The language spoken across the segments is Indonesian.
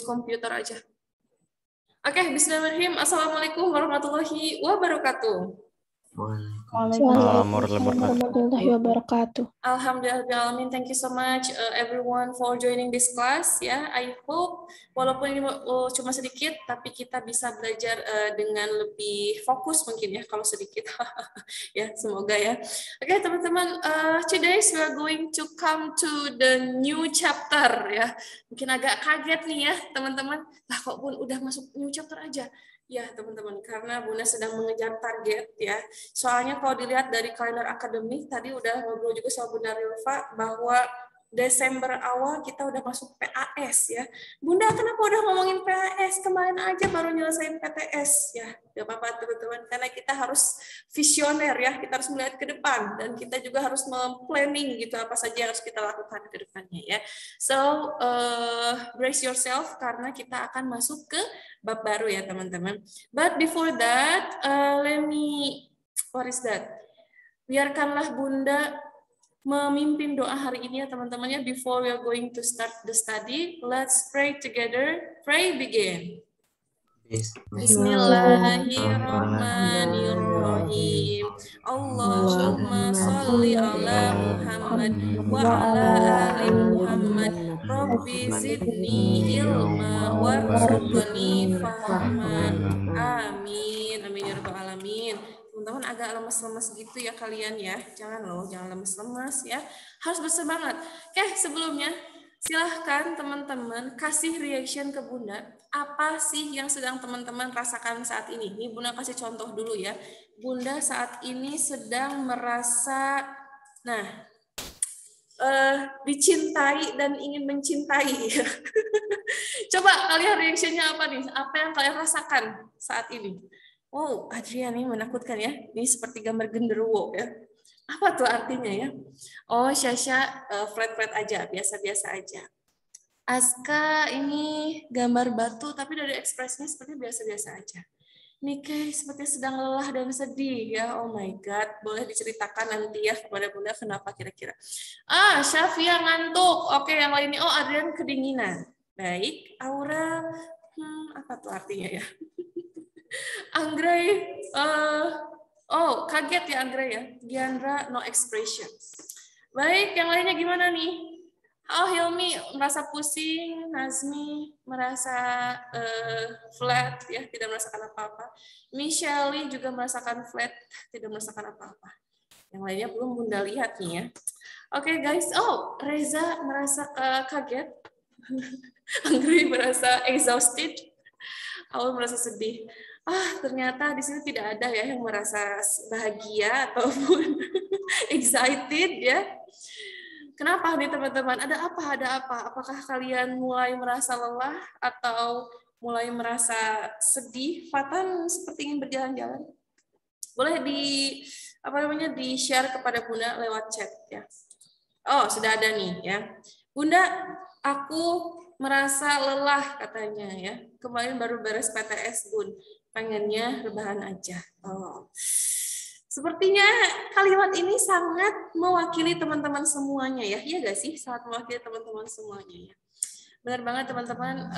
komputer aja. Oke, bismillahirrahmanirrahim. Assalamualaikum warahmatullahi wabarakatuh. Waalaikumsalam warahmatullahi wabarakatuh. Alhamdulillah, thank you so much everyone for joining this class. Ya, I hope walaupun ini cuma sedikit, tapi kita bisa belajar dengan lebih fokus mungkin ya kalau sedikit. Ya, semoga ya. Oke, teman-teman, today we are going to come to the new chapter ya. Mungkin agak kaget nih ya, teman-teman. Lah kok Bun udah masuk new chapter aja? Ya teman-teman, karena Bunda sedang mengejar target ya. Soalnya kalau dilihat dari kalender akademik, tadi udah ngobrol juga sama Bunda Rilva bahwa Desember awal kita udah masuk PAS ya. Bunda kenapa udah ngomongin PAS? Kemarin aja baru nyelesain PTS ya. Gak apa-apa teman-teman, karena kita harus visioner ya, kita harus melihat ke depan dan kita juga harus planning gitu apa saja yang harus kita lakukan ke depannya ya. So brace yourself karena kita akan masuk ke bab baru ya teman-teman. But before that, what is that? Biarkanlah Bunda memimpin doa hari ini ya teman-teman ya. Before we are going to start the study, let's pray together. Pray begin. Bismillahirrahmanirrahim. Allahumma sholli ala Muhammad wa ala ali Muhammad. Rabbi zidni ilma warzuqni fahma. Amin. Amin ya rabbal alamin. Teman-teman agak lemes-lemes gitu ya kalian ya. Jangan lemes-lemes ya. Harus bersemangat. Oke, sebelumnya silahkan teman-teman kasih reaction ke Bunda. Apa sih yang sedang teman-teman rasakan saat ini? Ini Bunda kasih contoh dulu ya. Bunda saat ini sedang merasa, dicintai dan ingin mencintai. Coba kalian reaksinya apa nih? Apa yang kalian rasakan saat ini? Wow, Adrian ini menakutkan ya. Ini seperti gambar genderuwo ya. Apa tuh artinya ya? Oh, Syasha flat-flat aja, biasa-biasa aja. Aska ini gambar batu, tapi dari ekspresinya seperti biasa-biasa aja. Nike seperti sedang lelah dan sedih ya. Oh my God, boleh diceritakan nanti ya kepada Bunda kenapa kira-kira. Syafia ngantuk. Oke, yang lainnya. Oh, Adrian kedinginan. Baik, Aura, apa tuh artinya ya? Anggrey, kaget ya Anggrey ya. Diandra, no expression. Baik, yang lainnya gimana nih? Oh, Hilmi merasa pusing, Nazmi merasa flat, ya tidak merasakan apa-apa. Michelle juga merasakan flat, tidak merasakan apa-apa. Yang lainnya belum Bunda lihat nih ya. Oke guys, Reza merasa kaget, Anggrey merasa exhausted, Aul merasa sedih. Ternyata di sini tidak ada ya yang merasa bahagia ataupun excited ya. Kenapa nih teman-teman? Ada apa? Apakah kalian mulai merasa lelah atau mulai merasa sedih? Fatan seperti ingin berjalan-jalan. Boleh di-share kepada Bunda lewat chat ya. Oh, sudah ada nih ya. Bunda, aku merasa lelah katanya ya. Kemarin baru beres PTS, Bun. Pengennya rebahan aja. Oh. Sepertinya kalimat ini sangat mewakili teman-teman semuanya ya. Iya nggak sih? Sangat mewakili teman-teman semuanya ya. Benar banget teman-teman.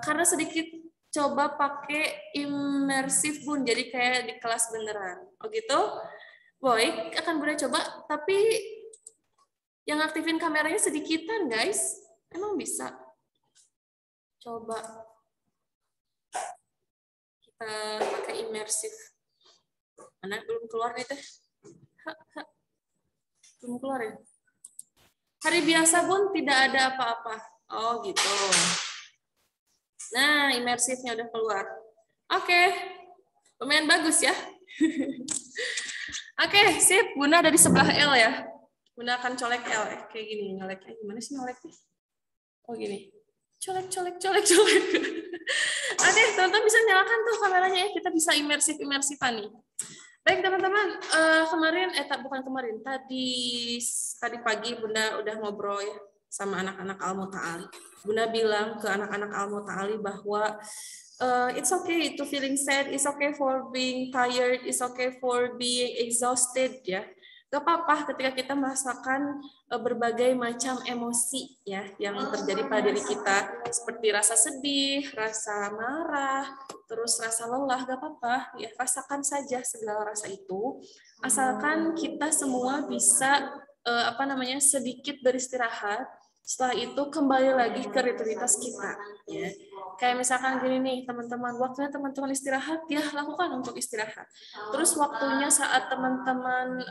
Karena sedikit coba pakai imersif Bun. Jadi kayak di kelas beneran. Oh gitu? Baik, akan Bunda coba. Tapi yang aktifin kameranya sedikitan guys. Emang bisa? Coba. Kita pakai imersif. Mana belum keluar nih teh? Belum keluar ya? Hari biasa Bun tidak ada apa-apa. Oh gitu. Nah, imersifnya udah keluar. Oke. Lumayan bagus ya. Oke, sip. Bunda ada di sebelah L ya. Bunda akan colek L ya. Kayak gini nyoleknya. Gimana sih nyoleknya? Oh gini. Colek. Oke, teman-teman bisa nyalakan tuh kameranya ya. Kita bisa imersifan nih. Baik teman-teman, tadi pagi Bunda udah ngobrol ya sama anak-anak Al-Muta'ali. Bunda bilang ke anak-anak Al-Muta'ali bahwa it's okay to feeling sad, it's okay for being tired, it's okay for being exhausted ya. Gak apa-apa ketika kita merasakan berbagai macam emosi ya yang terjadi pada diri kita, seperti rasa sedih, rasa marah, terus rasa lelah, gak apa-apa ya, rasakan saja segala rasa itu, asalkan kita semua bisa sedikit beristirahat. Setelah itu kembali lagi ke rutinitas kita ya. Kayak misalkan gini nih teman-teman, waktunya teman-teman istirahat ya, lakukan untuk istirahat. Terus waktunya saat teman-teman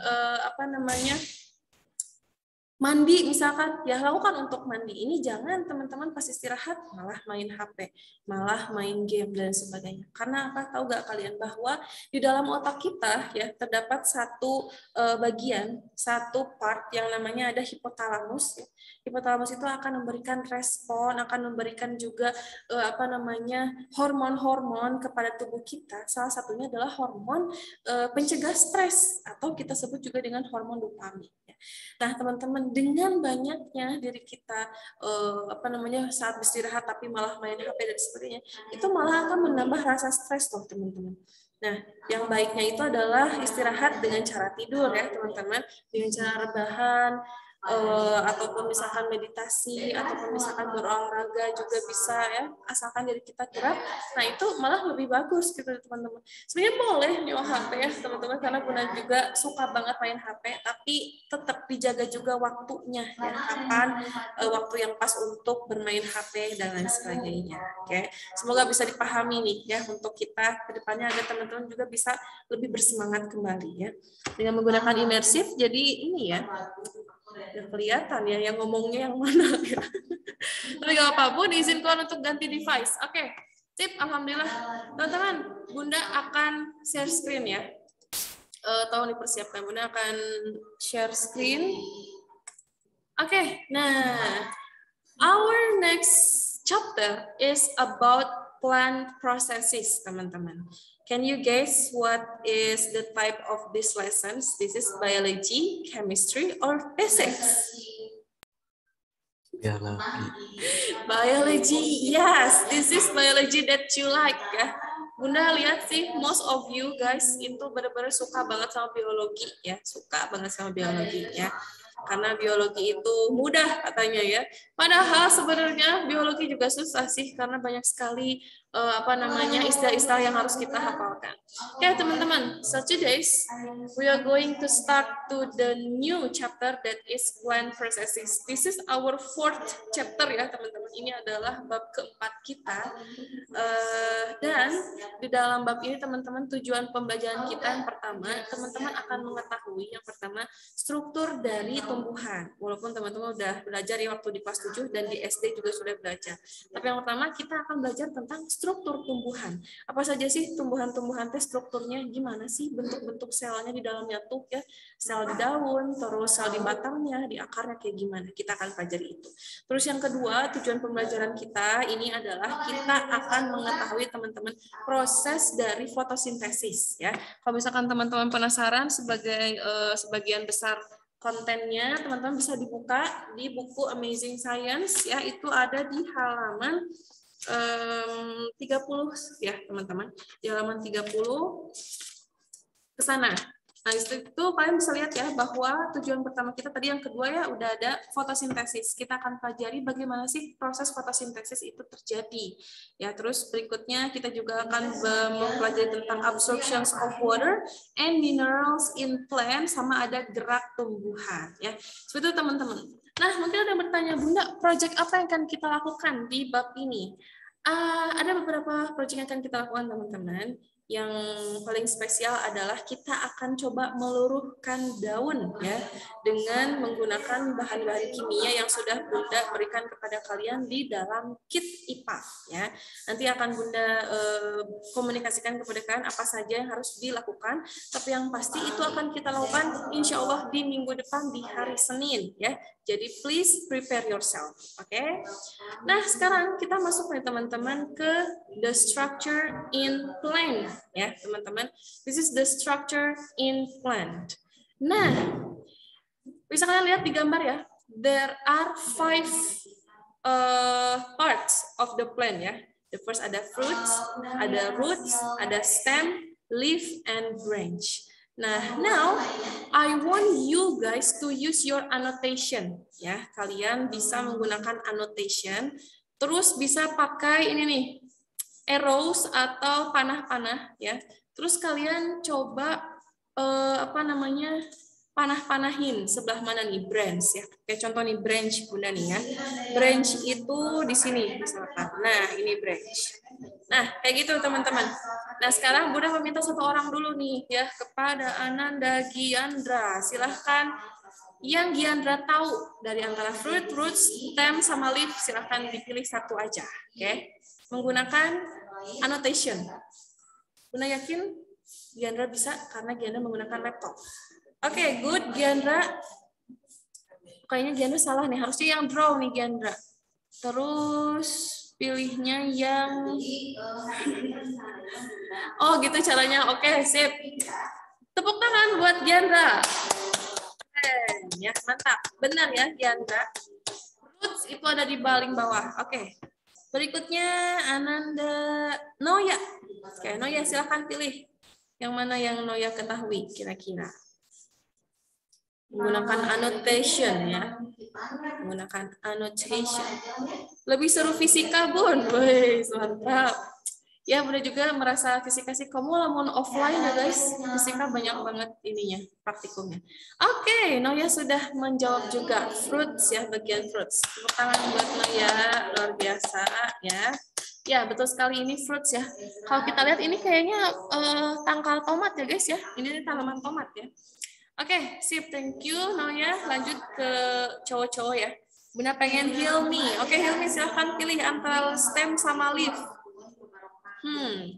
mandi misalkan, ya lakukan untuk mandi. Ini jangan teman-teman pas istirahat malah main HP, malah main game dan sebagainya. Karena apa? Tahu gak kalian bahwa di dalam otak kita ya terdapat satu bagian, satu part yang namanya ada hipotalamus. Ya. Hipotalamus itu akan memberikan respon, akan memberikan juga hormon-hormon kepada tubuh kita. Salah satunya adalah hormon pencegah stres atau kita sebut juga dengan hormon dopamin. Nah, teman-teman, dengan banyaknya diri kita saat beristirahat tapi malah main HP dan sebagainya, itu malah akan menambah rasa stres loh, teman-teman. Nah, yang baiknya itu adalah istirahat dengan cara tidur ya, teman-teman, dengan cara rebahan, ataupun misalkan meditasi, ataupun misalkan berolahraga juga bisa ya, asalkan diri kita gerak. Nah, itu malah lebih bagus gitu, teman-teman. Sebenarnya boleh nyewa HP ya, teman-teman, karena Bunda juga suka banget main HP, tapi tetap dijaga juga waktunya ya, kapan waktu yang pas untuk bermain HP dan lain sebagainya. Oke, semoga bisa dipahami nih ya untuk kita ke depannya, agar teman-teman juga bisa lebih bersemangat kembali ya dengan menggunakan imersif. Jadi ini ya, udah kelihatan ya yang ngomongnya yang mana ya. Tapi gak apa-apa, diizinkan untuk ganti device. Oke, sip, alhamdulillah. Teman-teman, Bunda akan share screen ya. Tolong dipersiapkan, Bunda akan share screen. Oke, nah, our next chapter is about plant processes, teman-teman. Can you guess what is the type of these lessons? This is biology, chemistry, or physics? Biology, yes, this is biology that you like ya. Bunda lihat sih, most of you guys itu benar-benar suka banget sama biologi ya, suka banget sama biologi ya. Karena biologi itu mudah katanya ya. Padahal sebenarnya biologi juga susah sih, karena banyak sekali istilah-istilah yang harus kita hafalkan. Oke, teman-teman, so today we are going to start to the new chapter that is plant processes. This is our 4th chapter ya, teman-teman. Ini adalah bab keempat kita. Dan di dalam bab ini, teman-teman, tujuan pembelajaran kita yang pertama, teman-teman akan mengetahui yang pertama struktur dari tumbuhan. Walaupun teman-teman udah belajar ya waktu di kelas 7 dan di SD juga sudah belajar. Tapi yang pertama kita akan belajar tentang struktur tumbuhan. Apa saja sih tumbuhan-tumbuhan teh strukturnya, gimana sih bentuk-bentuk selnya di dalamnya tuh ya, sel di daun, terus sel di batangnya, di akarnya kayak gimana. Kita akan pelajari itu. Terus yang kedua, tujuan pembelajaran kita ini adalah kita akan mengetahui teman-teman proses dari fotosintesis ya. Kalau misalkan teman-teman penasaran, sebagian besar kontennya teman-teman bisa dibuka di buku Amazing Science ya, itu ada di halaman 30 ya teman-teman, di halaman 30 ke sana. Nah, itu kalian bisa lihat ya bahwa tujuan pertama kita tadi, yang kedua ya udah ada fotosintesis. Kita akan pelajari bagaimana sih proses fotosintesis itu terjadi. Ya, terus berikutnya kita juga akan mempelajari tentang absorption of water and minerals in plants, sama ada gerak tumbuhan ya. Seperti itu teman-teman. Nah, mungkin ada yang bertanya, Bunda, project apa yang akan kita lakukan di bab ini? Ada beberapa project yang akan kita lakukan, teman-teman. Yang paling spesial adalah kita akan coba meluruhkan daun ya dengan menggunakan bahan-bahan kimia yang sudah Bunda berikan kepada kalian di dalam kit IPA ya. Nanti akan Bunda komunikasikan kepada kalian apa saja yang harus dilakukan, tapi yang pasti itu akan kita lakukan insya Allah di minggu depan di hari Senin ya. Jadi please prepare yourself, oke? Nah, sekarang kita masuk nih teman-teman ke the structure in plant ya, teman-teman. This is the structure in plant. Nah, bisa kalian lihat di gambar ya. There are 5 parts of the plant ya. The first ada fruits, ada roots, ada stem, leaf, and branch. Nah, now I want you guys to use your annotation. Ya, kalian bisa menggunakan annotation. Terus bisa pakai ini nih, arrows atau panah-panah ya. Terus kalian coba panah-panahin sebelah mana nih, branch ya. Kayak contoh nih branch Bunda nih ya. Branch itu di sini misalkan. Nah, ini branch. Nah, kayak gitu teman-teman. Nah, sekarang Bunda meminta satu orang dulu nih ya kepada Ananda Giandra. Silahkan yang Giandra tahu dari antara fruit, roots, stem, sama leaf, silahkan dipilih satu aja. Oke? Menggunakan annotation. Bunda yakin Giandra bisa karena Giandra menggunakan laptop. Oke, good Giandra. Kayaknya Giandra salah nih, harusnya yang draw nih Giandra. Terus pilihnya yang oh gitu caranya. Oke, sip. Tepuk tangan buat Giandra. Ya, mantap. Benar ya Giandra. Roots itu ada di paling bawah. Oke. Berikutnya Ananda Noya. Oke, Noya silahkan pilih. Yang mana yang Noya ketahui kira-kira. Menggunakan annotation ya. Menggunakan annotation. Lebih seru fisika, Bun. Wih, mantap. Ya, Bunda juga merasa fisika sih. Kamu lamun offline ya, guys. Fisika banyak banget ininya, praktikumnya. Oke, Noya sudah menjawab juga. Fruits ya, bagian fruits. Tepuk tangan buat Noya, luar biasa ya. Ya, betul sekali ini fruits ya. Kalau kita lihat ini kayaknya tangkal tomat ya, guys ya. Ini tanaman tomat ya. Oke, sip. Thank you, Noya. Lanjut ke cowok-cowok ya. Bunda pengen Hilmi. Oke, Hilmi silahkan pilih antara stem sama leaf.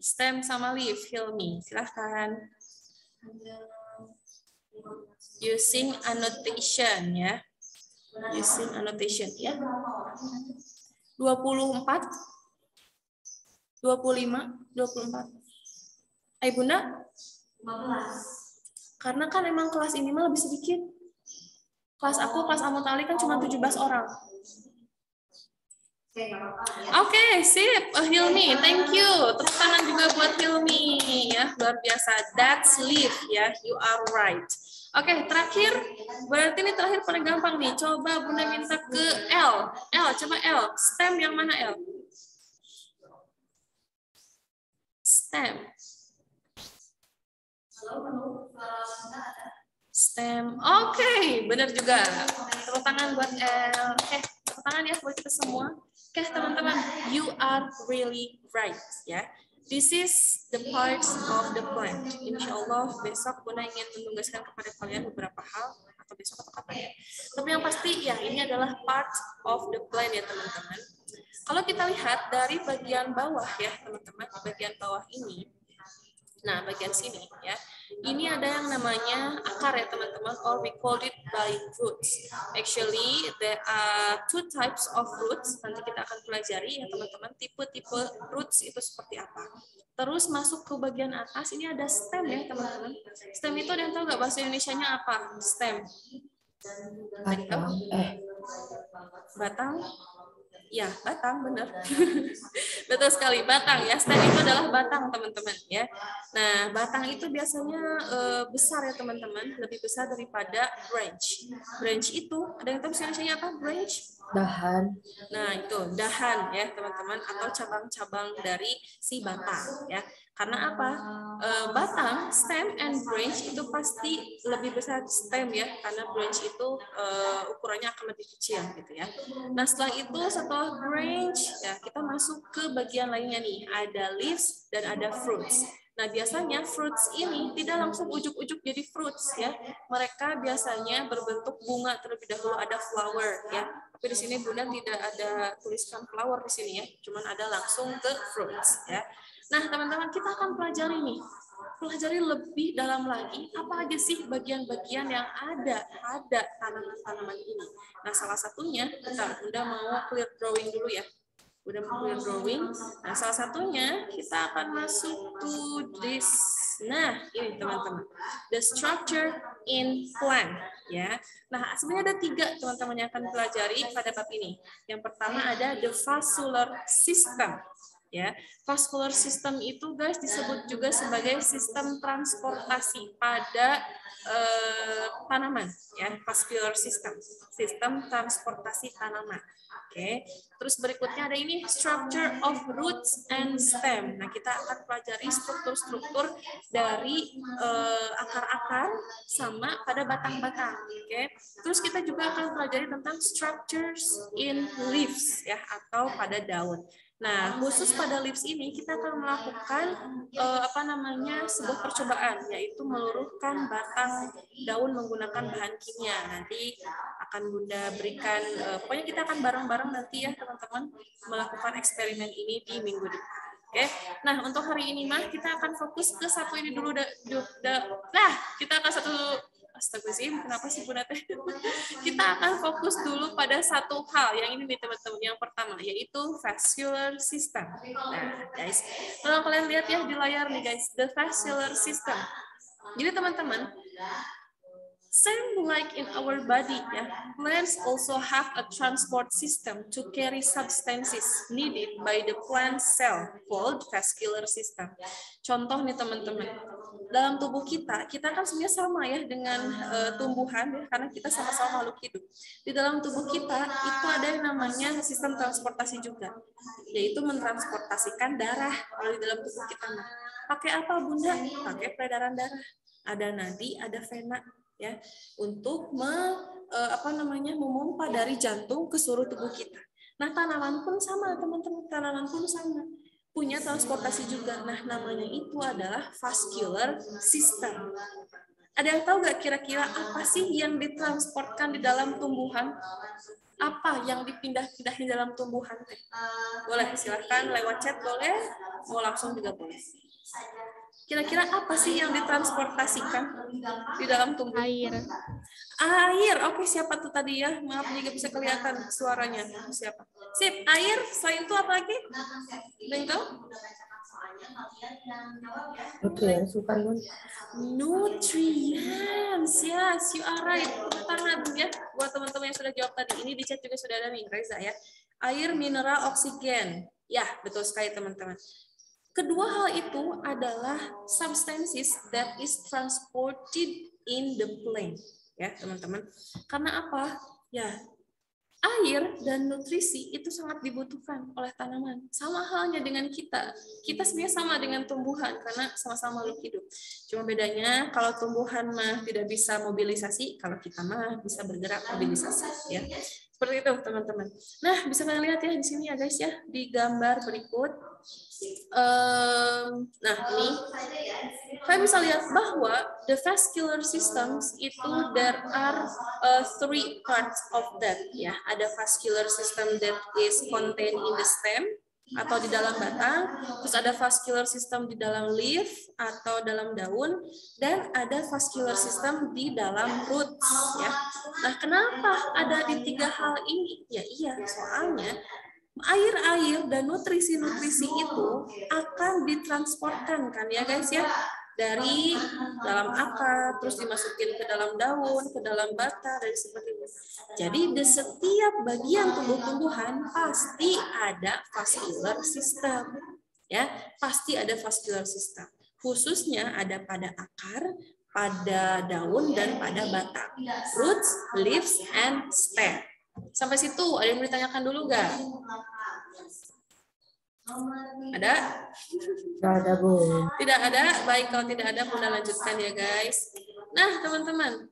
Stem sama leaf, Hilmi. Silahkan. Using annotation ya. Using annotation ya. 24, 25, 24. Ayo Bunda. 15. Karena kan emang kelas ini mah lebih sedikit. Kelas aku, kelas Amutali kan cuma 17 orang. Oke, sip. Hilmi, thank you. Tepuk tangan juga buat Hilmi. Ya, luar biasa. That's leaf, ya. You are right. Oke, terakhir. Berarti ini terakhir paling gampang nih. Coba Bunda minta ke L. L, coba L. Stem yang mana L? Stem. Stem. Oke, benar juga. Tepuk tangan buat L. Oke, tepuk tangan ya buat kita semua. Oke, teman-teman, you are really right ya. This is the parts of the plant. Insya Allah besok Bunda ingin menugaskan kepada kalian beberapa hal atau besok atau kapan ya. Tapi yang pasti ya ini adalah part of the plant ya teman-teman. Kalau kita lihat dari bagian bawah ya teman-teman, bagian bawah ini. Nah, bagian sini ya. Ini ada yang namanya akar ya teman-teman, or we call it by roots. Actually, there are two types of roots. Nanti kita akan pelajari ya teman-teman, tipe-tipe roots itu seperti apa. Terus masuk ke bagian atas, ini ada stem ya teman-teman. Stem itu ada yang tahu nggak bahasa Indonesianya apa? Stem. Batang. Batang. Ya, batang, benar. Betul sekali, batang ya. Stem itu adalah batang, teman-teman ya. Nah, batang itu biasanya besar ya, teman-teman. Lebih besar daripada branch. Branch itu, ada yang tahu bahasa apa? Branch? Dahan. Nah, itu dahan ya, teman-teman, atau cabang-cabang dari si batang ya. Karena apa? Batang, stem, and branch itu pasti lebih besar stem ya, karena branch itu ukurannya akan lebih kecil gitu ya. Nah, setelah branch ya, kita masuk ke bagian lainnya nih, ada leaves dan ada fruits. Nah, biasanya fruits ini tidak langsung ujuk-ujuk jadi fruits ya. Mereka biasanya berbentuk bunga terlebih dahulu, ada flower ya. Tapi di sini Bunda tidak ada tuliskan flower di sini ya, cuman ada langsung ke fruits ya. Nah, teman-teman, kita akan pelajari nih. Pelajari lebih dalam lagi apa aja sih bagian-bagian yang ada pada tanaman-tanaman ini. Nah, salah satunya, bentar, Bunda mau clear drawing dulu ya. Udah clear drawing. Nah, salah satunya kita akan masuk to this. Nah, ini teman-teman. The structure in plant ya. Nah, sebenarnya ada 3 teman-teman yang akan pelajari pada bab ini. Yang pertama ada the vascular system. ya. Vascular system itu guys disebut juga sebagai sistem transportasi pada tanaman, ya. Vascular system, sistem transportasi tanaman. Oke, terus berikutnya ada ini structure of roots and stem. Nah, kita akan pelajari struktur-struktur dari akar-akar sama pada batang-batang. Oke, terus kita juga akan pelajari tentang structures in leaves, ya, atau pada daun. Nah, khusus pada leaves ini kita akan melakukan sebuah percobaan, yaitu meluruhkan batang daun menggunakan bahan kimia. Nanti akan Bunda berikan, pokoknya kita akan bareng-bareng nanti ya teman-teman melakukan eksperimen ini di minggu depan. Oke, nah untuk hari ini mah kita akan fokus ke satu ini dulu. Kita akan Astagfirullahaladzim, kenapa sih Bunda Teh? Kita akan fokus dulu pada satu hal, yang ini nih teman-teman, yang pertama, yaitu vascular system. Nah guys, kalau kalian lihat ya di layar nih guys, the vascular system. Jadi teman-teman, same like in our body, ya, plants also have a transport system to carry substances needed by the plant cell called vascular system. Contoh nih teman-teman, dalam tubuh kita kan sebenarnya sama ya dengan tumbuhan, ya, karena kita sama-sama makhluk hidup. Di dalam tubuh kita itu ada yang namanya sistem transportasi juga, yaitu mentransportasikan darah melalui dalam tubuh kita. Pakai apa Bunda? Pakai peredaran darah. Ada nadi, ada vena, ya, untuk memompa dari jantung ke seluruh tubuh kita. Nah, tanaman pun sama, teman-teman. Tanaman pun sama, punya transportasi juga. Nah, namanya itu adalah vascular system. Ada yang tahu nggak kira-kira apa sih yang ditransportkan di dalam tumbuhan? Apa yang dipindah-pindahin dalam tumbuhan? Boleh, silahkan lewat chat boleh, mau langsung juga boleh. Kira-kira apa sih yang ditransportasikan di dalam tumbuh? Air. Oke, siapa tuh tadi ya? Maaf, nggak bisa kelihatan suaranya. Siapa? Sip, air. Selain itu apa lagi? Bengkel? Nutrients, bukan Bun? Nutrients, yes, you are right. Tepuk tangan ya buat teman-teman yang sudah jawab tadi. Ini di chat juga sudah ada nih, Reza ya. Air, mineral, oksigen. Ya, betul sekali teman-teman. Kedua hal itu adalah substances that is transported in the plant, ya teman-teman. Karena apa? Ya, air dan nutrisi itu sangat dibutuhkan oleh tanaman. Sama halnya dengan kita. Kita sebenarnya sama dengan tumbuhan karena sama-sama makhluk hidup. Cuma bedanya kalau tumbuhan mah tidak bisa mobilisasi, kalau kita mah bisa bergerak mobilisasi, ya. Seperti itu teman-teman. Nah, bisa kalian lihat ya di sini ya guys ya, di gambar berikut. Nah, ini kalian bisa lihat bahwa the vascular systems itu there are three parts of that, ya. Ada vascular system that is contained in the stem atau di dalam batang, terus ada vascular system di dalam leaf atau dalam daun, dan ada vascular system di dalam roots, ya. Nah, kenapa ada di tiga hal ini? Ya iya, soalnya air-air dan nutrisi-nutrisi itu akan ditransportkan kan ya guys ya, dari dalam akar terus dimasukin ke dalam daun, ke dalam batang, dan seperti itu. Jadi di setiap bagian tumbuh-tumbuhan pasti ada vascular system, ya, pasti ada vascular system. Khususnya ada pada akar, pada daun, dan pada batang. Roots, leaves, and stem. Sampai situ ada yang mau ditanyakan dulu nggak? Ada? Tidak ada, Bu. Tidak ada? Baik, kalau tidak ada, Bunda lanjutkan ya guys. Nah, teman-teman,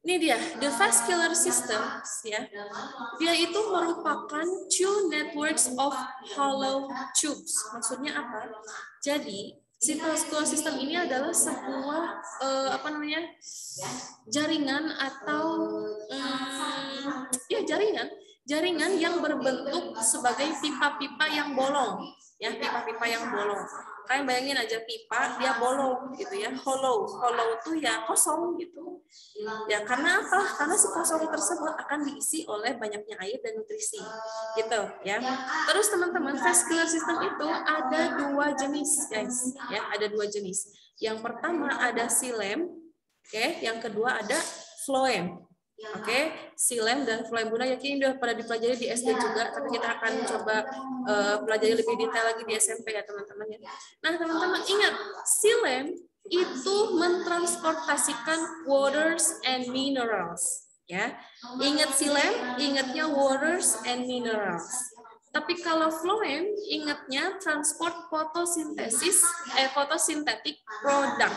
ini dia, the vascular system, ya. Dia itu merupakan two networks of hollow tubes. Maksudnya apa? Jadi, si vascular system ini adalah sebuah jaringan atau jaringan yang berbentuk sebagai pipa-pipa yang bolong, ya, pipa-pipa yang bolong. Kalian bayangin aja pipa dia bolong gitu ya, hollow tuh ya kosong gitu. Ya karena apa? Karena si kosong tersebut akan diisi oleh banyaknya air dan nutrisi, gitu ya. Terus teman-teman, vascular system itu ada dua jenis guys, ya, ada dua jenis. Yang pertama ada xilem, oke, yang kedua ada phloem. Oke, silem dan floem. Bunda yakin udah pada dipelajari di SD juga, tapi kita akan coba pelajari lebih detail lagi di SMP ya teman-teman ya. Nah teman-teman ingat, silem itu mentransportasikan waters and minerals. Ya, ingat silem, ingatnya waters and minerals. Tapi kalau floem, ingatnya transport fotosintesis, photosynthetic product.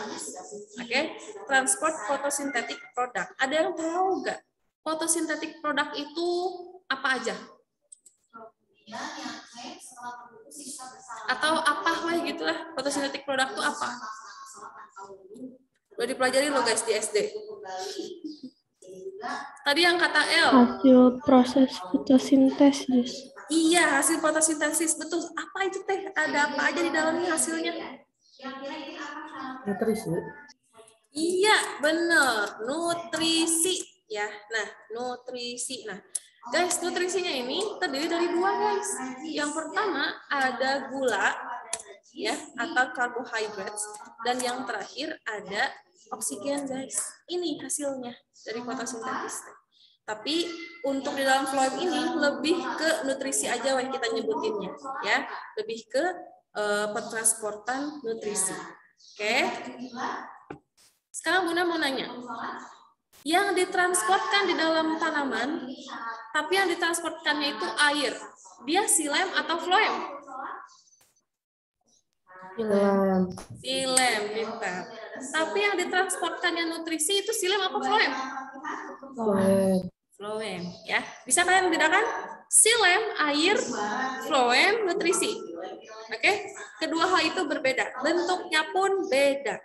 Oke, transport fotosintetik produk. Ada yang tahu nggak? Fotosintetik produk itu apa aja? Atau apa lah gitulah. Fotosintetik produk itu apa? Udah dipelajari lo guys di SD. Tadi yang kata L. Hasil proses fotosintesis. Iya, hasil fotosintesis. Betul. Apa itu teh? Ada apa aja di dalamnya hasilnya? Nutrisi. Iya, bener. Nutrisi. Ya, nah, nutrisi. Nah, guys, nutrisinya ini terdiri dari dua, guys. Yang pertama ada gula, ya, atau carbohydrates. Dan yang terakhir ada oksigen, guys. Ini hasilnya dari fotosintesis. Tapi untuk di dalam floem ini lebih ke nutrisi aja yang kita nyebutinnya, ya, lebih ke pentransportan nutrisi. Oke. Sekarang Bunda mau nanya, yang ditransportkan di dalam tanaman, tapi yang ditransportkannya itu air, dia silem atau floem? Silem. Silem, pintar. Tapi yang ditransportkannya nutrisi itu silem apa floem? Floem. Floem, ya. Bisa kalian bedakan? Silem, air, floem, nutrisi. Oke, kedua hal itu berbeda. Bentuknya pun beda.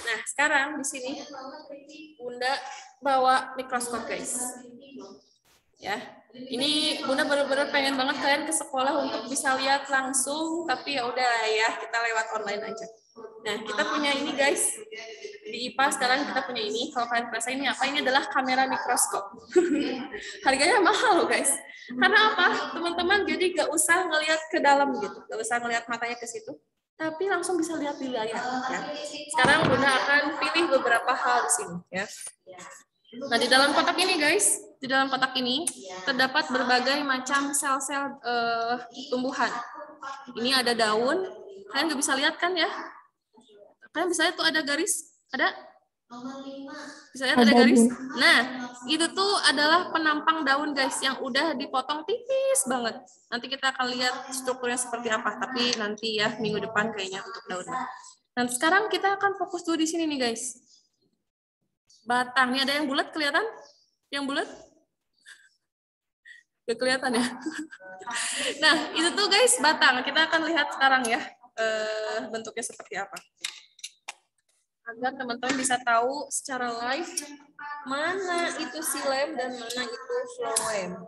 Nah, sekarang di sini Bunda bawa mikroskop, guys. Ya, ini Bunda benar-benar pengen banget kalian ke sekolah untuk bisa lihat langsung, tapi ya udah ya, kita lewat online aja. Nah, kita punya ini, guys. Di IPA sekarang kita punya ini. Kalau kalian perasa ini apa? Ini adalah kamera mikroskop. Harganya mahal loh, guys. Karena apa? Teman-teman jadi gak usah ngelihat ke dalam gitu. Gak usah ngelihat matanya ke situ. Tapi langsung bisa lihat di layar. Ya. Sekarang Bunda akan pilih beberapa hal di sini. Ya. Nah, di dalam kotak ini, guys. Di dalam kotak ini terdapat berbagai macam sel-sel tumbuhan. Ini ada daun. Kalian gak bisa lihat kan ya? Kalian bisa lihat tuh ada garis? Ada? Bisa lihat ada garis? Nah, itu tuh adalah penampang daun, guys, yang udah dipotong tipis banget. Nanti kita akan lihat strukturnya seperti apa, tapi nanti ya minggu depan kayaknya untuk daunnya. Dan sekarang kita akan fokus dulu di sini nih, guys. Batangnya ada yang bulat kelihatan? Yang bulat? Gak kelihatan ya? Nah, itu tuh guys batang. Kita akan lihat sekarang ya bentuknya seperti apa. Agar teman-teman bisa tahu secara live mana itu silem dan mana itu floem.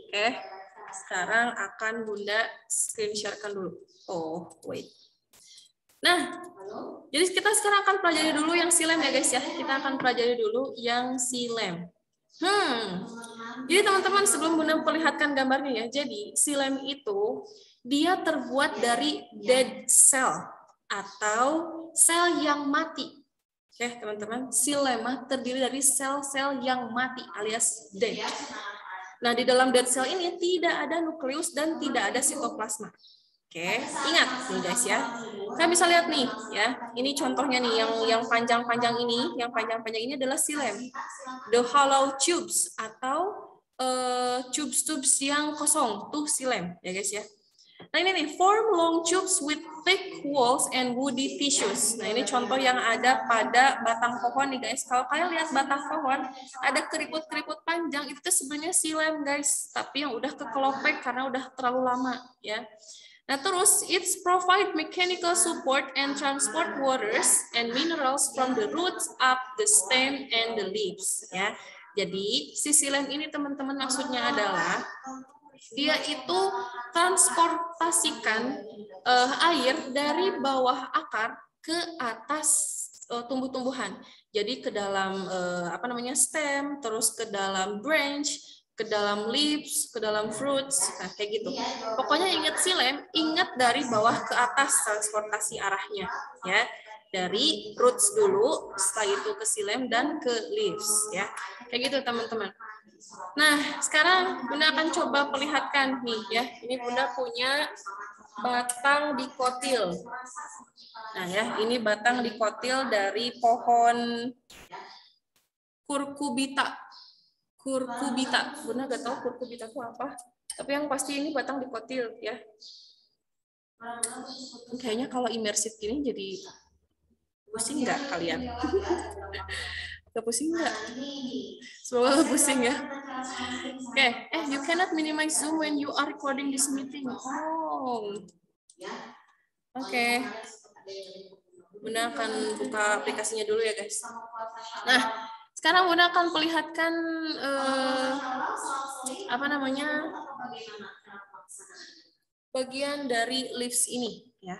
Oke, sekarang akan Bunda screen share-kan dulu. Oh, wait. Nah, jadi kita sekarang akan pelajari dulu yang silem ya guys ya. Kita akan pelajari dulu yang silem. Jadi teman-teman sebelum Bunda perlihatkan gambarnya ya. Jadi silem itu dia terbuat dari dead cell atau sel yang mati. Oke, teman-teman, silema terdiri dari sel-sel yang mati alias dead. Nah, di dalam dead cell ini tidak ada nukleus dan tidak ada sitoplasma. Oke, ingat nih guys ya. Kalian bisa lihat nih ya. Ini contohnya nih yang panjang-panjang ini, yang panjang-panjang ini adalah silem. The hollow tubes atau tubes-tubes yang kosong tuh silem ya guys ya. Nah ini nih, form long tubes with thick walls and woody tissues. Nah ini contoh yang ada pada batang pohon nih guys. Kalau kalian lihat batang pohon, ada keriput-keriput panjang, itu tuh sebenarnya silem guys. Tapi yang udah kekelopek karena udah terlalu lama ya. Nah terus, it's provide mechanical support and transport waters and minerals from the roots up the stem and the leaves. Ya, jadi si silem ini teman-teman maksudnya adalah dia itu transportasikan air dari bawah akar ke atas tumbuh-tumbuhan. Jadi ke dalam stem, terus ke dalam branch, ke dalam leaves, ke dalam fruits, nah kayak gitu. Pokoknya ingat silem, ingat dari bawah ke atas transportasi arahnya, ya. Dari roots dulu, setelah itu ke xylem dan ke leaves ya. Kayak gitu teman-teman. Nah, sekarang Bunda akan coba perlihatkan nih ya. Ini Bunda punya batang dikotil. Nah ya, ini batang dikotil dari pohon Cucurbita. Bunda nggak tahu Cucurbita itu apa. Tapi yang pasti ini batang dikotil ya. Kayaknya kalau imersif gini jadi pusing nggak kalian? Gak pusing nggak? Semoga gak pusing ya. Oke, you cannot minimize Zoom when you are recording this meeting. Oh, oke. Bunda akan buka aplikasinya dulu ya guys. Nah, sekarang Bunda akan perlihatkan apa namanya bagian dari leaves ini ya.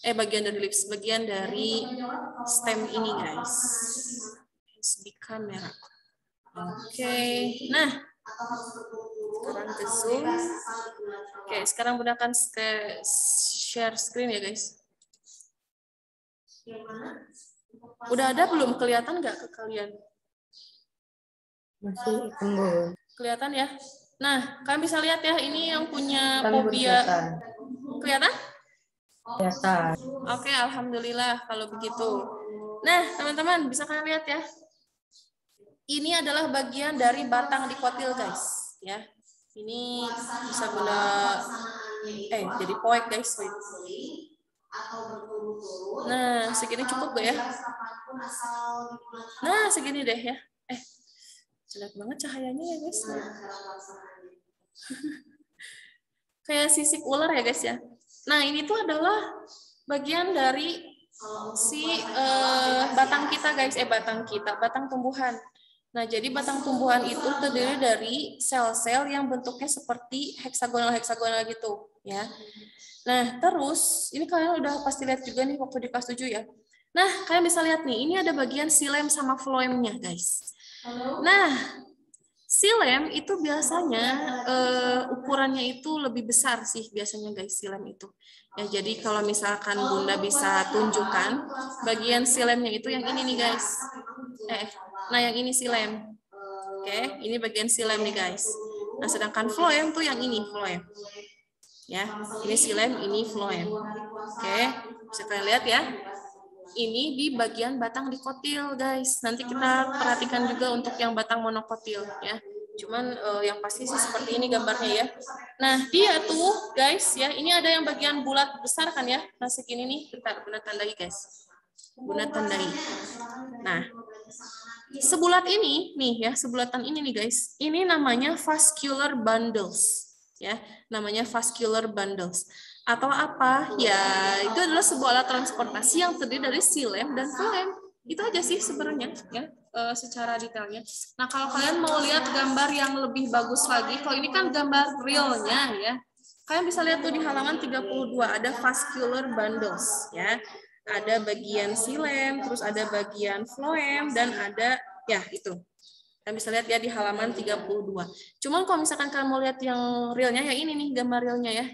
Bagian dari leaves, bagian dari stem ini guys. Di kamera. Oke, nah sekarang ke zoom. Oke, sekarang Bunda akan share screen ya guys. Udah ada belum? Kelihatan nggak ke kalian? Masih tunggu. Kelihatan ya? Nah, kalian bisa lihat ya, ini yang punya fobia. Kelihatan? Kelihatan. Oke, alhamdulillah kalau begitu. Nah, teman-teman bisa kalian lihat ya. Ini adalah bagian dari batang dikotil guys, ya. Ini bisa Bunda jadi poek guys. Wait. Nah, segini cukup gak ya? Nah, segini deh ya. Jelek banget cahayanya ya guys. Kayak sisik ular ya guys ya. Nah, ini tuh adalah bagian dari si batang kita guys, batang tumbuhan. Nah, jadi batang tumbuhan itu terdiri dari sel-sel yang bentuknya seperti heksagonal gitu, ya. Nah, terus ini kalian udah pasti lihat juga nih waktu di kelas 7 ya. Nah, kalian bisa lihat nih, ini ada bagian xylem sama phloemnya, guys. Nah, xylem itu biasanya ukurannya itu lebih besar sih biasanya guys, xylem itu. Ya, jadi kalau misalkan Bunda bisa tunjukkan bagian xylemnya itu yang ini nih guys. Nah, yang ini xylem. Oke, ini bagian xylem nih guys. Nah, sedangkan phloem tuh yang ini, phloem. Ya, ini xylem, ini phloem. Oke, bisa kalian lihat ya. Ini di bagian batang dikotil guys. Nanti kita perhatikan juga untuk yang batang monokotil ya. Cuman yang pasti sih seperti ini gambarnya ya. Nah, dia tuh guys ya, ini ada yang bagian bulat besar kan ya. Nah, segini nih, bentar, Bunda tandai guys. Bunda tandai. Nah, sebulat ini nih ya, sebulatan ini nih guys. Ini namanya vascular bundles ya, namanya vascular bundles. Atau apa? Ya, itu adalah sebuah alat transportasi yang terdiri dari xylem dan phloem. Itu aja sih sebenarnya ya, secara detailnya. Nah, kalau kalian mau lihat gambar yang lebih bagus lagi, kalau ini kan gambar realnya ya. Kalian bisa lihat tuh di halaman 32 ada vascular bundles ya. Ada bagian xylem, terus ada bagian phloem dan ada ya itu. Kalian bisa lihat ya di halaman 32. Cuman kalau misalkan kalian mau lihat yang realnya ya ini nih gambar realnya ya.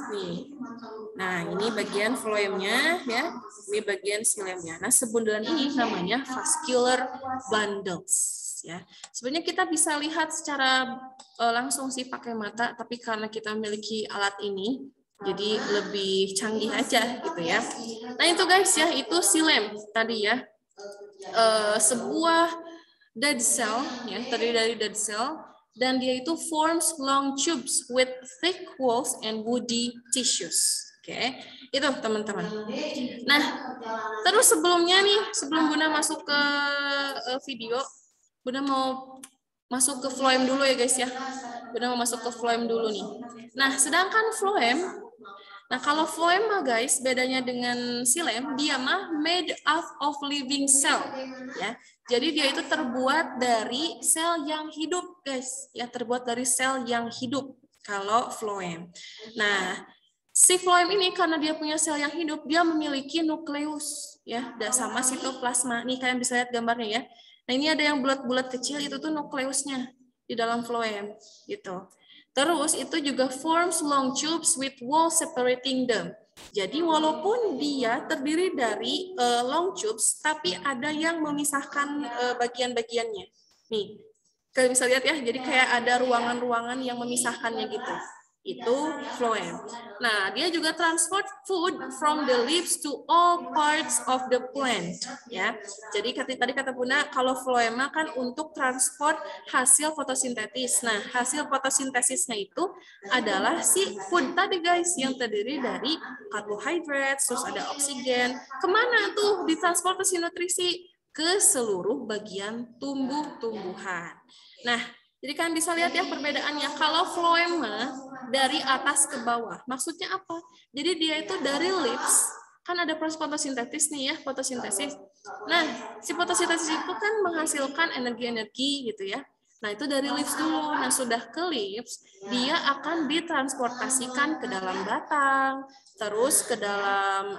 Nih. Nah, ini bagian phloemnya ya. Ini bagian xylemnya. Nah, sebundelan ini namanya vascular bundles ya. Sebenarnya kita bisa lihat secara langsung sih pakai mata, tapi karena kita memiliki alat ini jadi lebih canggih aja gitu ya. Nah, itu guys ya, itu xylem tadi ya. Sebuah dead cell ya, terdiri dari dead cell dan dia itu forms long tubes with thick walls and woody tissues. Oke, itu teman-teman. Nah, terus sebelumnya nih, sebelum Bunda masuk ke video, Bunda mau masuk ke phloem dulu ya guys ya. Bunda mau masuk ke phloem dulu nih. Nah, sedangkan phloem, nah kalau phloem mah guys, bedanya dengan xylem, dia mah made up of living cell ya. Jadi dia itu terbuat dari sel yang hidup, guys. Ya, terbuat dari sel yang hidup kalau phloem. Nah, si phloem ini karena dia punya sel yang hidup, dia memiliki nukleus ya, sama sitoplasma. Nih kalian bisa lihat gambarnya ya. Nah, ini ada yang bulat-bulat kecil itu tuh nukleusnya di dalam phloem gitu. Terus itu juga forms long tubes with wall separating them. Jadi walaupun dia terdiri dari long tubes, tapi ada yang memisahkan bagian-bagiannya. Nih, kalian bisa lihat ya, jadi kayak ada ruangan-ruangan yang memisahkannya gitu. Itu phloem. Nah, dia juga transport food from the leaves to all parts of the plant, ya. Jadi tadi kata Bunda, kalau phloema kan untuk transport hasil fotosintesis. Nah, hasil fotosintesisnya itu adalah si food tadi guys, yang terdiri dari karbohidrat, terus ada oksigen. Kemana tuh ditransportasi nutrisi? Ke seluruh bagian tumbuh-tumbuhan. Nah, jadi kalian bisa lihat ya perbedaannya. Kalau phloema dari atas ke bawah, maksudnya apa? Jadi dia itu dari leaves, kan ada proses fotosintesis nih ya, fotosintesis. Nah, si fotosintesis itu kan menghasilkan energi-energi gitu ya. Nah, itu dari leaves dulu. Nah, sudah ke leaves, dia akan ditransportasikan ke dalam batang, terus ke dalam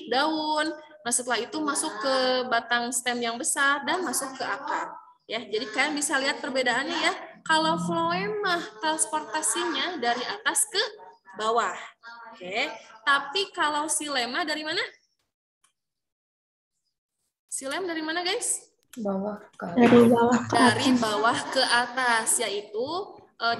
daun. Nah, setelah itu masuk ke batang stem yang besar dan masuk ke akar. Ya, jadi kalian bisa lihat perbedaannya ya. Kalau phloema transportasinya dari atas ke bawah. Oke. Tapi kalau xilema dari mana? Xilem dari mana, guys? Bawah ke Dari bawah ke Dari atas. bawah ke atas, yaitu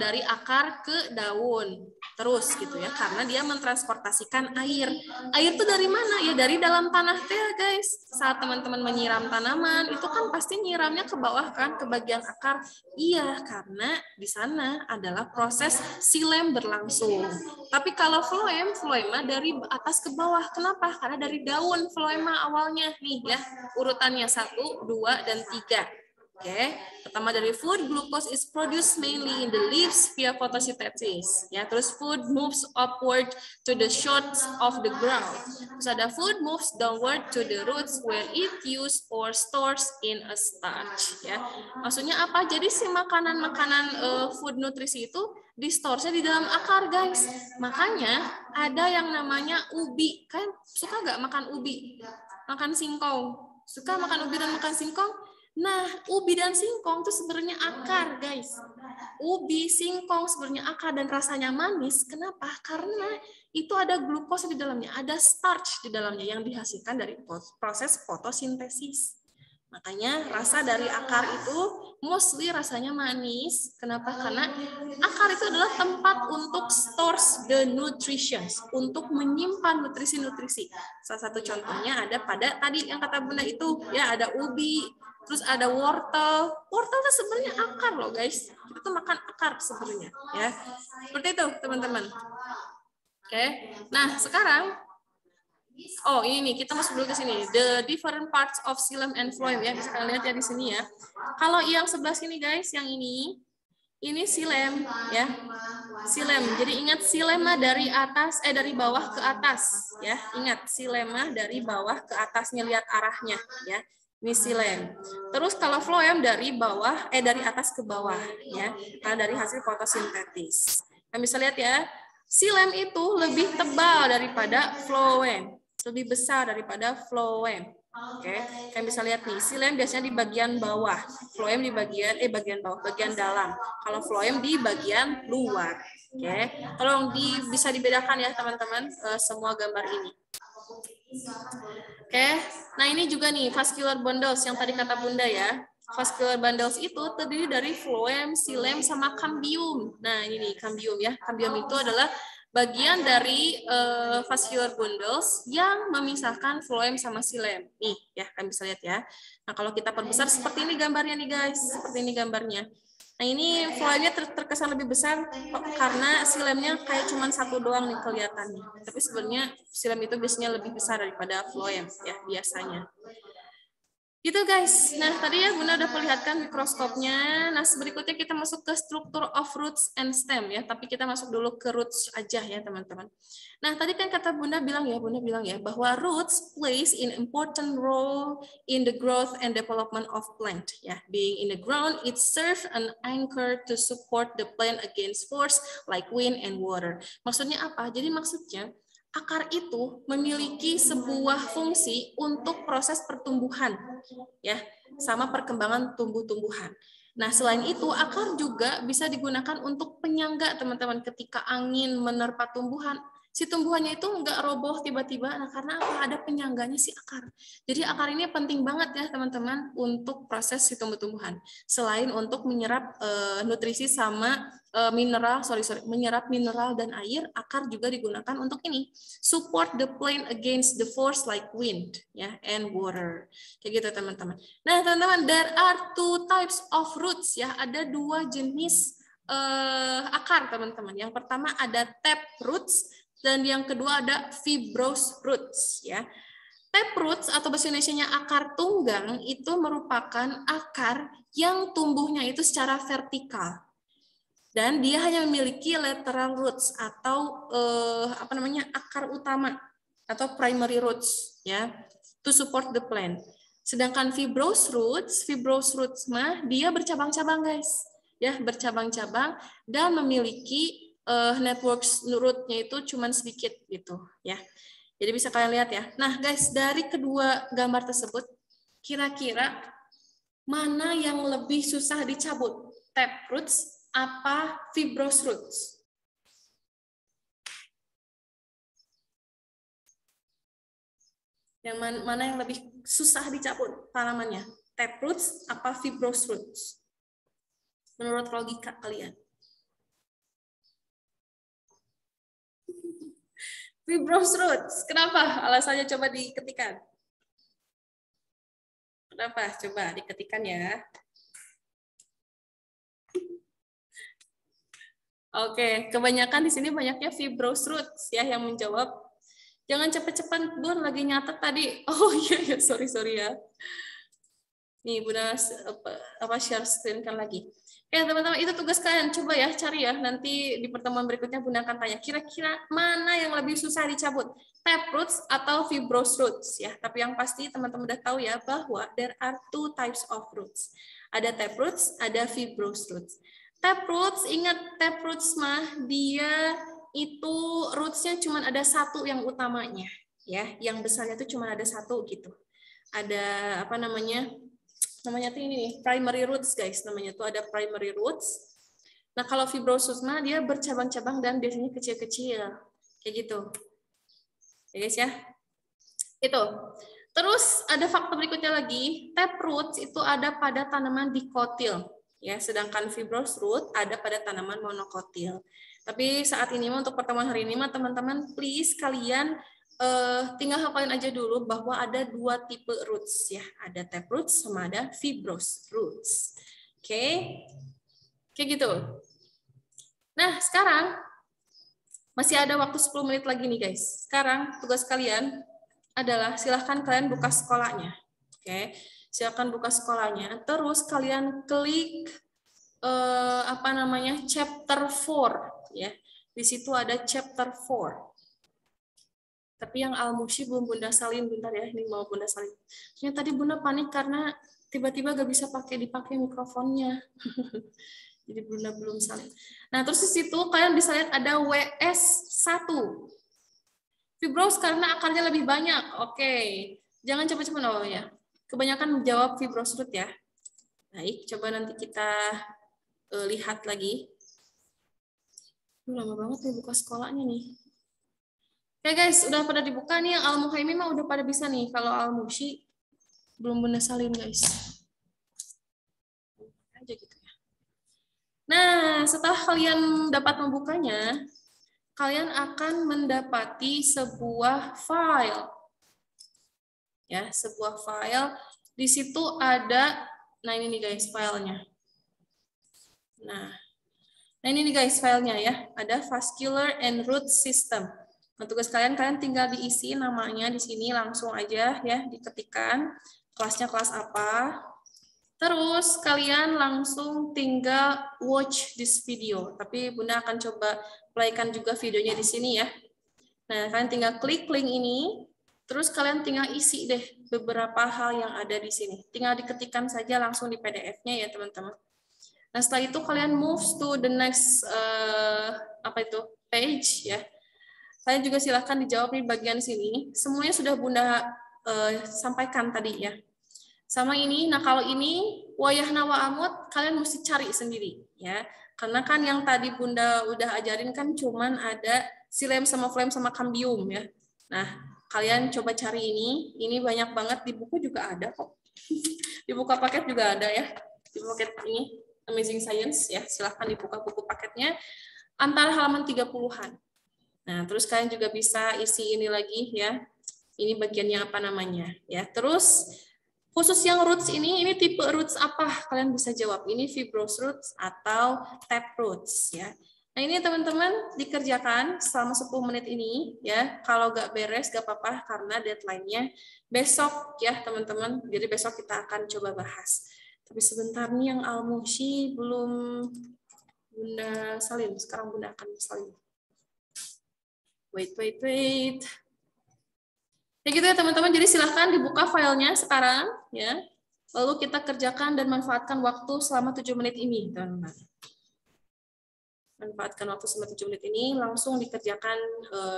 dari akar ke daun. Terus gitu ya, karena dia mentransportasikan air. Air itu dari mana? Ya dari dalam tanah teh, guys. Saat teman-teman menyiram tanaman, itu kan pasti nyiramnya ke bawah kan, ke bagian akar. Iya, karena di sana adalah proses xilem berlangsung. Tapi kalau phloema dari atas ke bawah. Kenapa? Karena dari daun phloema awalnya nih ya, urutannya 1, 2, dan 3. Oke, pertama dari food, glucose is produced mainly in the leaves via photosynthesis. Ya, terus food moves upward to the shoots of the ground. Terus ada food moves downward to the roots where it used or stores in a starch. Ya, maksudnya apa? Jadi si makanan-makanan food nutrisi itu di-store-nya di dalam akar, guys. Makanya ada yang namanya ubi. Kan suka nggak makan ubi? Makan singkong. Suka makan ubi dan makan singkong? Nah, ubi dan singkong itu sebenarnya akar, guys. Ubi, singkong sebenarnya akar dan rasanya manis. Kenapa? Karena itu ada glukosa di dalamnya, ada starch di dalamnya yang dihasilkan dari proses fotosintesis. Makanya rasa dari akar itu mostly rasanya manis. Kenapa? Karena akar itu adalah tempat untuk stores the nutrition, untuk menyimpan nutrisi-nutrisi. Salah satu contohnya ada pada tadi yang kata Bunda itu, ya ada ubi, terus ada wortel. Wortel itu sebenarnya akar loh guys. Kita tuh makan akar sebenarnya, ya. Seperti itu teman-teman. Oke. Nah sekarang, oh ini nih kita masuk dulu ke sini. The different parts of xilem and phloem ya. Bisa kalian lihat ya di sini ya. Kalau yang sebelah sini guys, yang ini xilem ya. Xilem. Jadi ingat xilema dari atas dari bawah ke atas ya. Ingat xilema dari bawah ke atasnya, lihat arahnya ya. Ini xilem. Terus kalau phloem dari bawah dari atas ke bawah ya. Karena dari hasil fotosintesis. Kalian bisa lihat ya. Xilem itu lebih tebal daripada phloem. Lebih besar daripada phloem. Oke, kalian bisa lihat nih, xilem biasanya di bagian bawah, phloem di bagian bawah, bagian dalam. Kalau phloem di bagian luar. Oke, tolong bisa dibedakan ya teman-teman semua gambar ini. Oke, nah ini juga nih vascular bundles yang tadi kata Bunda ya. Vascular bundles itu terdiri dari phloem, xilem, sama cambium. Nah ini nih cambium ya. Cambium itu adalah bagian dari vascular bundles yang memisahkan phloem sama xilem. Nih ya, kalian bisa lihat ya. Nah kalau kita perbesar seperti ini gambarnya nih guys. Seperti ini gambarnya. Nah ini phloemnya terkesan lebih besar karena xilem-nya kayak cuma satu doang nih kelihatannya. Tapi sebenarnya xilem itu biasanya lebih besar daripada phloem ya biasanya. Gitu guys. Nah tadi ya Bunda udah perlihatkan mikroskopnya. Nah berikutnya kita masuk ke struktur of roots and stem ya. Tapi kita masuk dulu ke roots aja ya teman-teman. Nah tadi kan kata Bunda bilang ya bahwa roots plays an important role in the growth and development of plant. Ya, being in the ground, it serves an anchor to support the plant against force like wind and water. Maksudnya apa? Jadi maksudnya akar itu memiliki sebuah fungsi untuk proses pertumbuhan, ya, sama perkembangan tumbuh-tumbuhan. Nah, selain itu, akar juga bisa digunakan untuk penyangga, teman-teman. Ketika angin menerpa tumbuhan, Si tumbuhannya itu nggak roboh tiba-tiba, nah karena apa? Ada penyangganya si akar. Jadi akar ini penting banget ya teman-teman untuk proses si tumbuh-tumbuhan. Selain untuk menyerap nutrisi sama menyerap mineral dan air, akar juga digunakan untuk ini, support the plant against the force like wind, ya, and water. Kayak gitu teman-teman. Nah teman-teman, there are 2 types of roots ya, ada 2 jenis akar teman-teman. Yang pertama ada tap roots. Dan yang kedua ada fibrous roots ya. Tap roots atau bahasa Indonesianya akar tunggang itu merupakan akar yang tumbuhnya itu secara vertikal. Dan dia hanya memiliki lateral roots atau akar utama atau primary roots ya to support the plant. Sedangkan fibrous roots mah dia bercabang-cabang guys. Ya, bercabang-cabang dan memiliki network root-nya itu cuman sedikit gitu ya. Jadi bisa kalian lihat ya. Nah, guys, dari kedua gambar tersebut kira-kira mana yang lebih susah dicabut? Tap roots apa fibrous roots? Yang mana yang lebih susah dicabut tanamannya? Tap roots apa fibrous roots? Menurut logika kalian? Fibrous roots. Kenapa? Alasannya coba diketikkan. Kenapa? Coba diketikkan ya. Oke, kebanyakan di sini banyaknya fibrous roots ya yang menjawab. Jangan cepet-cepet, Bun, lagi nyatet tadi. Oh iya, sorry ya. Nih, Bunda share screen kan lagi. Oke, teman-teman, itu tugas kalian. Coba ya, cari ya. Nanti di pertemuan berikutnya Bunda akan tanya, kira-kira mana yang lebih susah dicabut? Tap roots atau fibrous roots? Ya, tapi yang pasti teman-teman udah tahu ya, bahwa there are 2 types of roots. Ada tap roots, ada fibrous roots. Tap roots, ingat tap roots mah, dia itu roots-nya cuma ada 1 yang utamanya. Ya, yang besarnya itu cuma ada 1 gitu. Ada, namanya tuh ini nih, primary roots guys, namanya tuh ada primary roots. Nah kalau fibrous mah dia bercabang-cabang dan biasanya kecil-kecil, kayak gitu, ya guys ya. Itu. Terus ada fakta berikutnya lagi, tap roots itu ada pada tanaman dikotil, ya, sedangkan fibrous root ada pada tanaman monokotil. Tapi saat ini untuk pertemuan hari ini mah teman-teman, please kalian tinggal hafalin aja dulu bahwa ada 2 tipe roots ya, ada tap roots sama ada fibrous roots. Oke, kayak gitu. Nah sekarang masih ada waktu 10 menit lagi nih guys. Sekarang tugas kalian adalah silahkan kalian buka sekolahnya. Oke, silahkan buka sekolahnya. Terus kalian klik chapter 4 ya. Di situ ada chapter 4. Tapi yang Al-Mushi belum Bunda salin, bentar ya, ini mau Bunda salin. Ternyata tadi Bunda panik karena tiba-tiba gak bisa dipakai mikrofonnya. Jadi Bunda belum salin. Nah, terus di situ kalian bisa lihat ada WS1. Fibrous karena akarnya lebih banyak. Oke. Jangan cepet-cepet oh ya. Kebanyakan menjawab fibrous root ya. Baik, coba nanti kita lihat lagi. Lama banget nih buka sekolahnya nih. Oke guys, udah pada dibuka nih, yang Al-Muhaimin mah udah pada bisa nih. Kalau Al-Mushi belum Bunda salin guys. Aja gitu ya. Nah, setelah kalian dapat membukanya, kalian akan mendapati sebuah file. Ya, sebuah file. Di situ ada, nah ini nih guys filenya. Nah ini nih guys filenya ya. Ada vascular and root system. Nah, tugas kalian tinggal diisi namanya di sini langsung aja ya, diketikkan kelasnya kelas apa. Terus kalian langsung tinggal watch this video. Tapi Bunda akan coba playkan juga videonya di sini ya. Nah, kalian tinggal klik link ini, terus kalian tinggal isi deh beberapa hal yang ada di sini. Tinggal diketikkan saja langsung di PDF-nya ya, teman-teman. Nah, setelah itu kalian move to the next page ya. Saya juga silahkan dijawab di bagian sini. Semuanya sudah Bunda sampaikan tadi ya. Sama ini, nah kalau ini wayahna wa amut kalian mesti cari sendiri ya. Karena kan yang tadi Bunda udah ajarin kan cuman ada Xylem sama phloem sama cambium ya. Nah, kalian coba cari ini banyak banget di buku juga ada kok. Di buku paket juga ada ya. Di paket ini Amazing Science ya, silahkan dibuka buku paketnya antara halaman 30-an. Nah, terus kalian juga bisa isi ini lagi ya. Ini bagiannya apa namanya ya. Terus khusus yang roots ini tipe roots apa? Kalian bisa jawab. Ini fibrous roots atau tap roots ya. Nah, ini teman-teman dikerjakan selama 10 menit ini ya. Kalau nggak beres nggak apa-apa karena deadline-nya besok ya, teman-teman. Jadi besok kita akan coba bahas. Tapi sebentar nih yang Al-Muhsyi belum Bunda salin. Sekarang Bunda akan salin. Wait. Ya gitu ya teman-teman, jadi silahkan dibuka filenya sekarang ya. Lalu kita kerjakan dan manfaatkan waktu selama 7 menit ini, teman-teman. Manfaatkan waktu selama 7 menit ini, langsung dikerjakan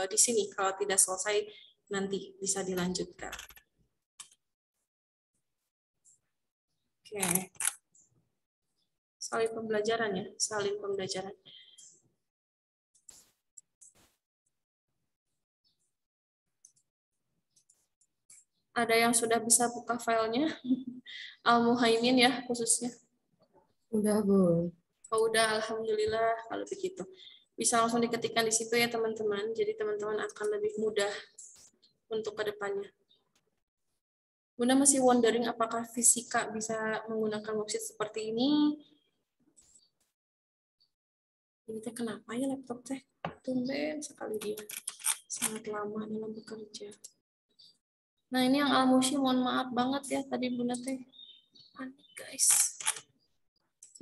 di sini. Kalau tidak selesai, nanti bisa dilanjutkan. Oke. Salin pembelajaran ya, salin pembelajaran. Ada yang sudah bisa buka filenya? Al-Muhaimin ya khususnya. Udah, Bu. Oh udah, alhamdulillah kalau begitu. Bisa langsung diketikkan di situ ya teman-teman. Jadi teman-teman akan lebih mudah untuk ke depannya. Bunda masih wondering apakah fisika bisa menggunakan worksheet seperti ini. Ini teh kenapa ya laptop teh? Tumben sekali dia. Sangat lama dalam bekerja. Nah, ini yang Al-Muhsyi, mohon maaf banget ya tadi Bunda teh panik, guys.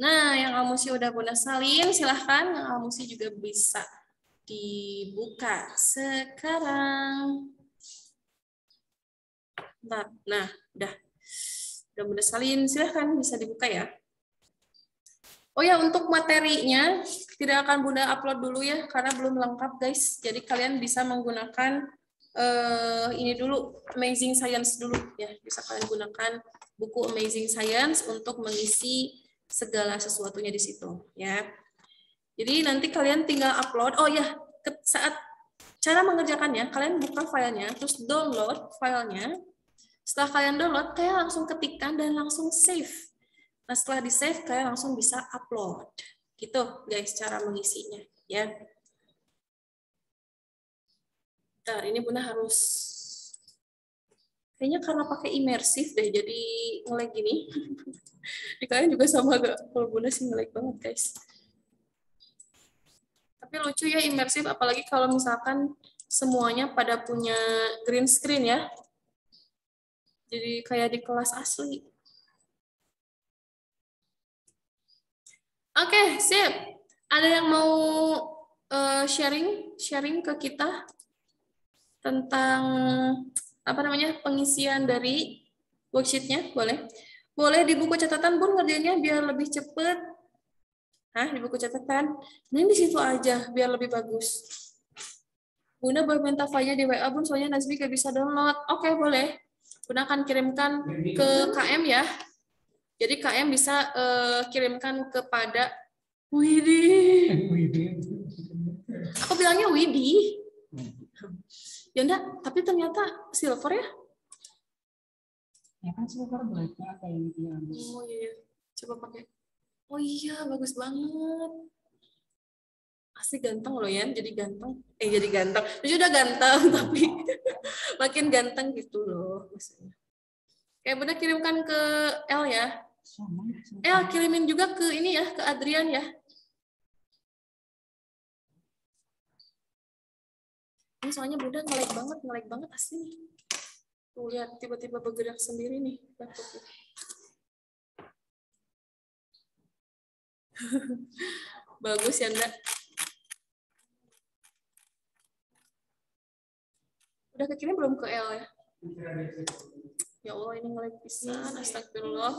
Nah, yang Al-Muhsyi udah Bunda salin, silahkan. Yang Al-Muhsyi juga bisa dibuka sekarang. Nah, udah Bunda salin, silahkan bisa dibuka ya. Oh ya, untuk materinya tidak akan Bunda upload dulu ya, karena belum lengkap, guys. Jadi kalian bisa menggunakan ini dulu, Amazing Science dulu ya. Bisa kalian gunakan buku Amazing Science untuk mengisi segala sesuatunya di situ ya. Jadi nanti kalian tinggal upload. Oh ya, saat cara mengerjakannya, kalian buka filenya, terus download filenya. Setelah kalian download, kalian langsung ketikkan dan langsung save. Nah, setelah di save, kalian langsung bisa upload. Gitu guys, cara mengisinya ya. Nah, ini Bunda harus kayaknya karena pakai imersif deh, jadi nge-lag gini. Di kalian juga sama gak? Kalau Bunda sih nge-lag banget, guys. Tapi lucu ya imersif, apalagi kalau misalkan semuanya pada punya green screen ya. Jadi kayak di kelas asli. Oke, sip. Ada yang mau sharing ke kita tentang apa namanya pengisian dari worksheet-nya? Boleh di buku catatan Bun ngerjainnya biar lebih cepet. Di buku catatan. Nah, di situ aja biar lebih bagus. Bunda boleh minta file-nya di WA Bun, soalnya Nazmi gak bisa download. Oke, boleh. Bunda akan kirimkan ke KM ya. Jadi KM bisa kirimkan kepada Widi. Aku bilangnya Widi. Ya enggak, tapi ternyata silver ya? Ya kan silver black kayak yang Oh iya, coba pakai. Oh iya, bagus banget. Asli ganteng loh ya, jadi ganteng. Jadi ganteng. Sudah ganteng tapi makin ganteng gitu loh maksudnya. Kayak Bunda kirimkan ke L ya. Kirimin juga ke ini ya, ke Adrian ya. Ini soalnya Bunda nge-lag banget asli. Tuh lihat tiba-tiba bergerak sendiri nih laptopnya. Bagus ya, Nda. Udah kekirim belum ke L ya? Ya Allah, ini nge-lag pisan, astagfirullah.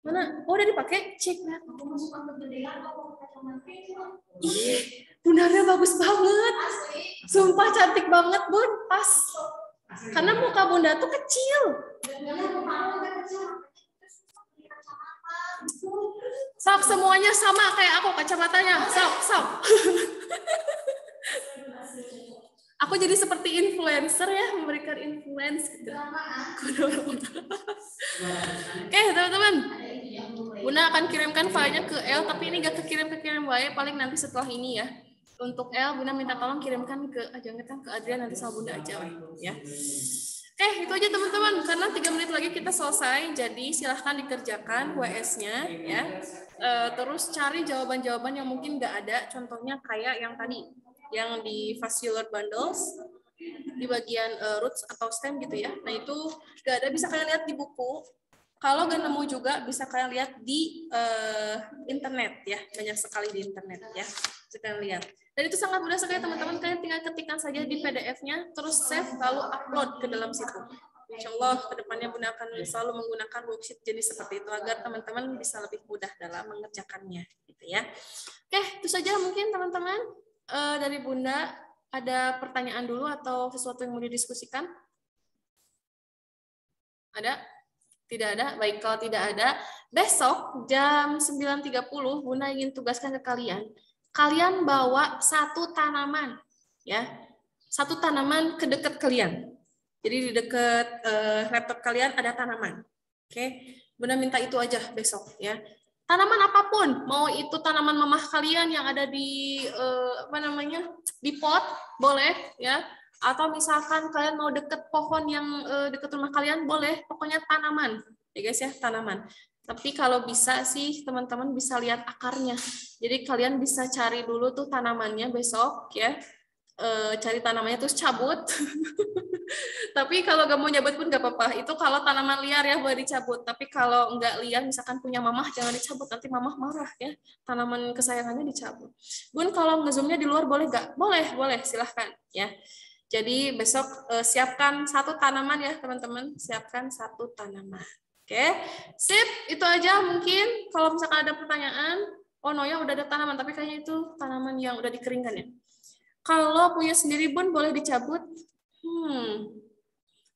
Mana? Oh, udah dipakai? Cek. Ih, Bundanya bagus banget. Sumpah cantik banget, Bun. Pas. Karena muka Bunda tuh kecil. Sok, semuanya sama kayak aku kacamatanya. Sok. Aku jadi seperti influencer ya, memberikan influence gitu. Oke, teman-teman. Bunda akan kirimkan filenya ke El, tapi ini gak kekirim wae, paling nanti setelah ini ya. Untuk El, Bunda minta tolong kirimkan ke ke Adrian, nanti sama Bunda aja ya. Oke, itu aja teman-teman, karena 3 menit lagi kita selesai, jadi silahkan dikerjakan WS-nya ya. Terus cari jawaban-jawaban yang mungkin nggak ada, contohnya kayak yang tadi, yang di fascicular bundles, di bagian roots atau stem gitu ya. Nah itu nggak ada, bisa kalian lihat di buku. Kalau nggak nemu juga bisa kalian lihat di internet ya, banyak sekali di internet ya, bisa kalian lihat. Dan itu sangat mudah sekali teman-teman, kalian tinggal ketikkan saja di PDF-nya, terus save lalu upload ke dalam situ. Insya Allah kedepannya Bunda akan selalu menggunakan worksheet jenis seperti itu agar teman-teman bisa lebih mudah dalam mengerjakannya, gitu ya. Oke, itu saja mungkin teman-teman dari Bunda. Ada pertanyaan dulu atau sesuatu yang mau didiskusikan? Ada? Tidak ada? Baik, kalau tidak ada, besok jam 9.30 Bunda ingin tugaskan ke kalian. Kalian bawa satu tanaman, ya, satu tanaman ke dekat kalian. Jadi di dekat laptop kalian ada tanaman. Oke, Bunda minta itu aja besok, ya. Tanaman apapun, mau itu tanaman mamah kalian yang ada di di pot, boleh, ya. Atau misalkan kalian mau deket pohon yang deket rumah kalian, boleh. Pokoknya tanaman, ya guys ya, tanaman. Tapi kalau bisa sih teman-teman bisa lihat akarnya. Jadi kalian bisa cari dulu tuh tanamannya besok ya. Cari tanamannya terus cabut. Tapi kalau gak mau nyabut pun gak apa-apa. Itu kalau tanaman liar ya boleh dicabut. Tapi kalau nggak liar, misalkan punya mamah jangan dicabut. Nanti mamah marah ya. Tanaman kesayangannya dicabut. Bun kalau ngezoomnya di luar boleh nggak? Boleh silahkan ya. Jadi besok siapkan satu tanaman ya teman-teman. Siapkan satu tanaman. Oke, sip. Itu aja mungkin. Kalau misalkan ada pertanyaan, oh Noya udah ada tanaman, tapi kayaknya itu tanaman yang udah dikeringkan ya. Kalau punya sendiri Bun boleh dicabut.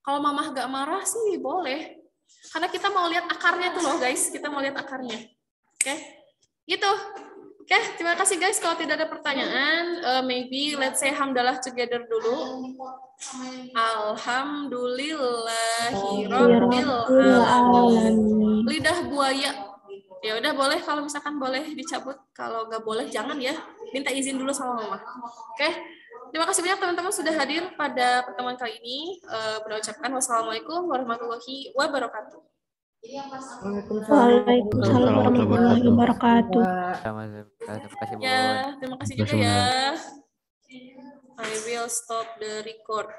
Kalau mamah gak marah sih boleh. Karena kita mau lihat akarnya tuh loh guys. Kita mau lihat akarnya. Oke, gitu. Oke, terima kasih guys. Kalau tidak ada pertanyaan, maybe let's say hamdalah together dulu. Alhamdulillahirabbil alamin. Lidah buaya. Ya udah boleh, kalau misalkan boleh dicabut. Kalau nggak boleh jangan ya. Minta izin dulu sama mama. Oke. Terima kasih banyak teman-teman sudah hadir pada pertemuan kali ini. Berucapkan wassalamualaikum warahmatullahi wabarakatuh. Waalaikumsalam warahmatullahi wabarakatuh. Terima kasih, Bu. Ya, terima kasih juga ya. I will stop the record.